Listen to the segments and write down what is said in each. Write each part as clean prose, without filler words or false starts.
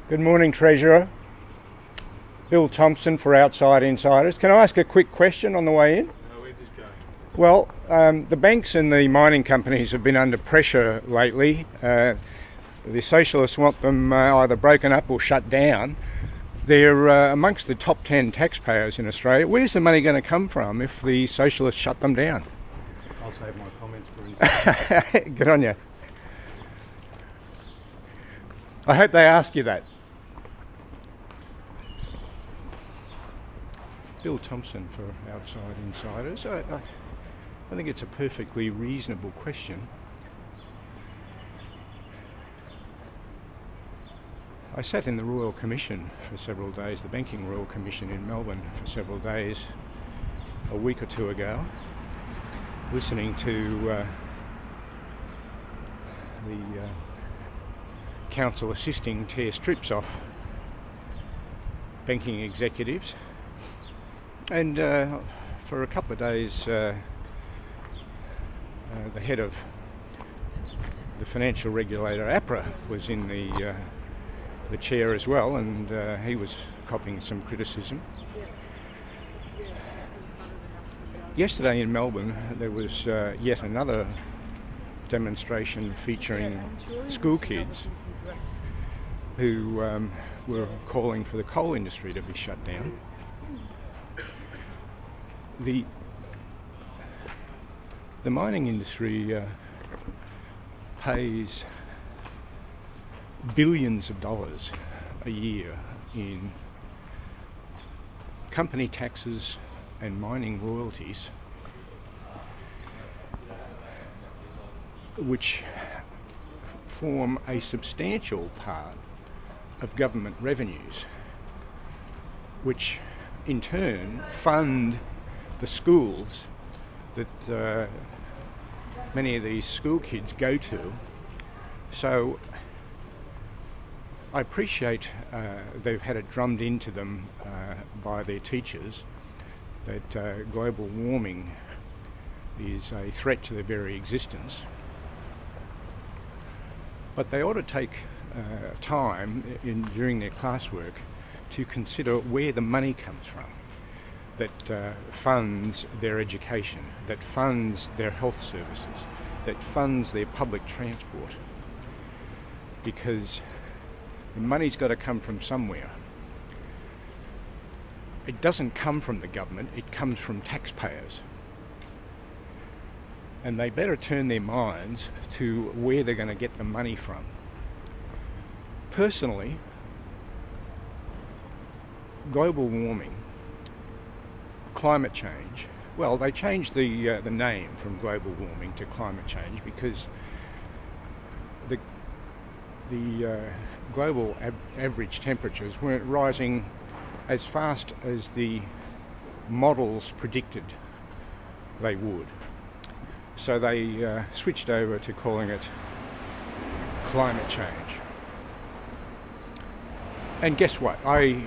Good morning, Treasurer. Bill Thompson for Outside Insiders. Can I ask a quick question on the way in? Where's this going? Well, the banks and the mining companies have been under pressure lately. The socialists want them either broken up or shut down. They're amongst the top 10 taxpayers in Australia. Where's the money going to come from if the socialists shut them down? I'll save my comments for his. Good on you. I hope they ask you that. Bill Thompson for Outside Insiders. I think it's a perfectly reasonable question. I sat in the Royal Commission for several days, the Banking Royal Commission in Melbourne for several days a week or two ago, listening to the council assisting tear strips off banking executives. And for a couple of days, the head of the financial regulator, APRA, was in the chair as well, and he was copying some criticism. Yesterday in Melbourne, there was yet another demonstration featuring school kids who were calling for the coal industry to be shut down. The mining industry pays billions of dollars a year in company taxes and mining royalties, which form a substantial part of government revenues, which in turn fund the schools that many of these school kids go to. So I appreciate they've had it drummed into them by their teachers that global warming is a threat to their very existence. But they ought to take time during their classwork to consider where the money comes from that funds their education, that funds their health services, that funds their public transport. Because the money's got to come from somewhere. It doesn't come from the government, it comes from taxpayers. And they better turn their minds to where they're going to get the money from. Personally, global warming, climate change, well, they changed the name from global warming to climate change because the global average temperatures weren't rising as fast as the models predicted they would. So they switched over to calling it climate change. And guess what? I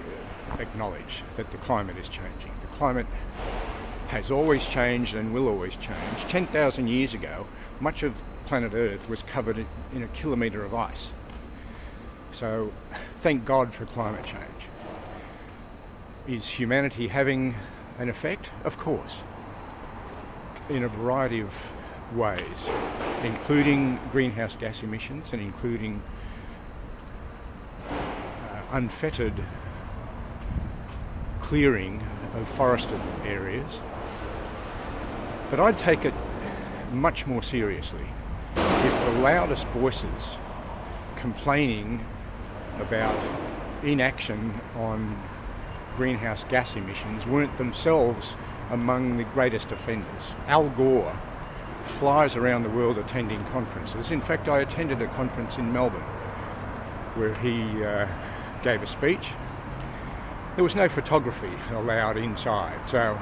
acknowledge that the climate is changing. The climate has always changed and will always change. 10,000 years ago, much of planet Earth was covered in a kilometre of ice. So thank God for climate change. Is humanity having an effect? Of course. In a variety of ways, including greenhouse gas emissions and including unfettered clearing of forested areas. But I'd take it much more seriously if the loudest voices complaining about inaction on greenhouse gas emissions weren't themselves among the greatest offenders. Al Gore flies around the world attending conferences. In fact, I attended a conference in Melbourne where he gave a speech. There was no photography allowed inside, so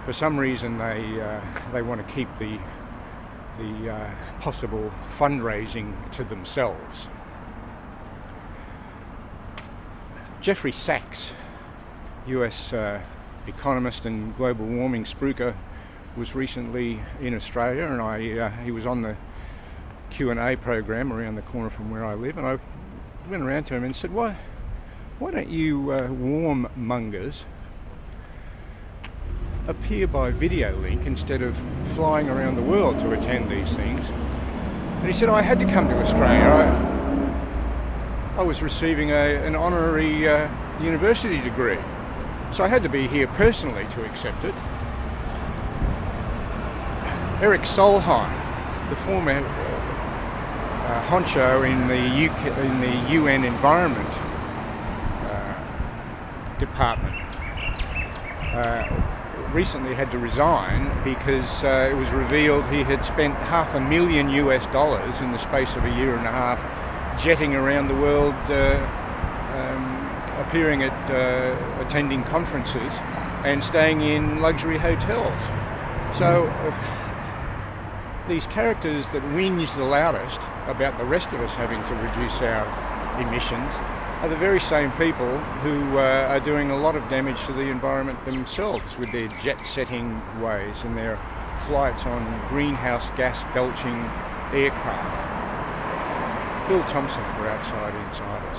for some reason they want to keep the possible fundraising to themselves. Jeffrey Sachs, US economist and global warming spruiker, was recently in Australia, and he was on the Q&A program around the corner from where I live, and I went around to him and said, why don't you warmongers appear by video link instead of flying around the world to attend these things? And he said, I had to come to Australia. I was receiving an honorary university degree, so I had to be here personally to accept it. Eric Solheim, the former honcho in the UN Environment Department, recently had to resign because it was revealed he had spent $500,000 in the space of a year and a half jetting around the world, appearing at attending conferences and staying in luxury hotels. So these characters that whinge the loudest about the rest of us having to reduce our emissions are the very same people who are doing a lot of damage to the environment themselves with their jet-setting ways and their flights on greenhouse gas belching aircraft. Bill Thompson for Outside Insiders.